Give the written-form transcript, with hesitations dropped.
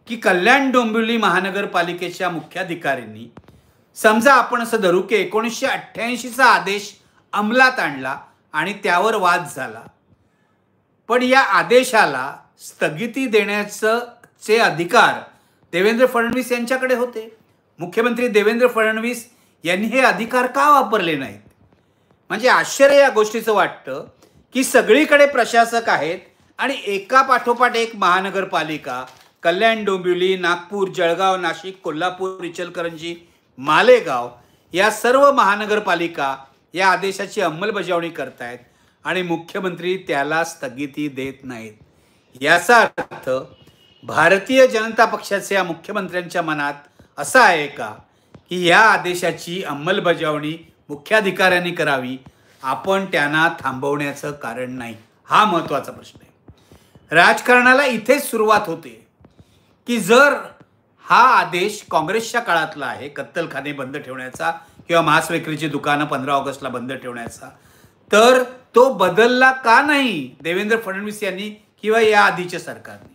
की कल्याण डोंबिवली महानगरपालिकेच्या मुख्याधिकाऱ्यांनी, समजा आपण असं धरू की 1988चा आदेश अंमलात आणला आणि त्यावर वाद झाला, पण या आदेशाला स्थगिती देण्याचे अधिकार देवेंद्र फडणवीस यांच्याकडे होते. मुख्यमंत्री देवेंद्र फडणवीस यांनी हे अधिकार का वापरले नाहीत? म्हणजे आश्चर्य या गोष्टीचं वाटतं की सगळीकडे प्रशासक आहेत आणि एका पाठोपाठ एक महानगरपालिका, कल्याण डोंबिवली, नागपूर, जळगाव, नाशिक, कोल्हापूर, इचलकरंजी, मालेगाव या सर्व महानगरपालिका या आदेशाची अंमलबजावणी करतायत आणि मुख्यमंत्री त्याला स्थगिती देत नाहीत. याचा अर्थ भारतीय जनता पक्षाच्या मुख्यमंत्र्यांच्या मनात असा आहे का की या आदेशाची अंमलबजावणी मुख्याधिकाऱ्यांनी करावी, आपण त्यांना थांबवण्याचं कारण नाही? हा महत्त्वाचा प्रश्न आहे. राजकारणाला इथेच सुरुवात होते की जर हा आदेश काँग्रेसच्या काळातला आहे, कत्तलखाने बंद ठेवण्याचा किंवा मांस विक्रीची दुकानं 15 ऑगस्टला बंद ठेवण्याचा, तर तो बदलला का नाही देवेंद्र फडणवीस यांनी किंवा या आधीच्या सरकारने?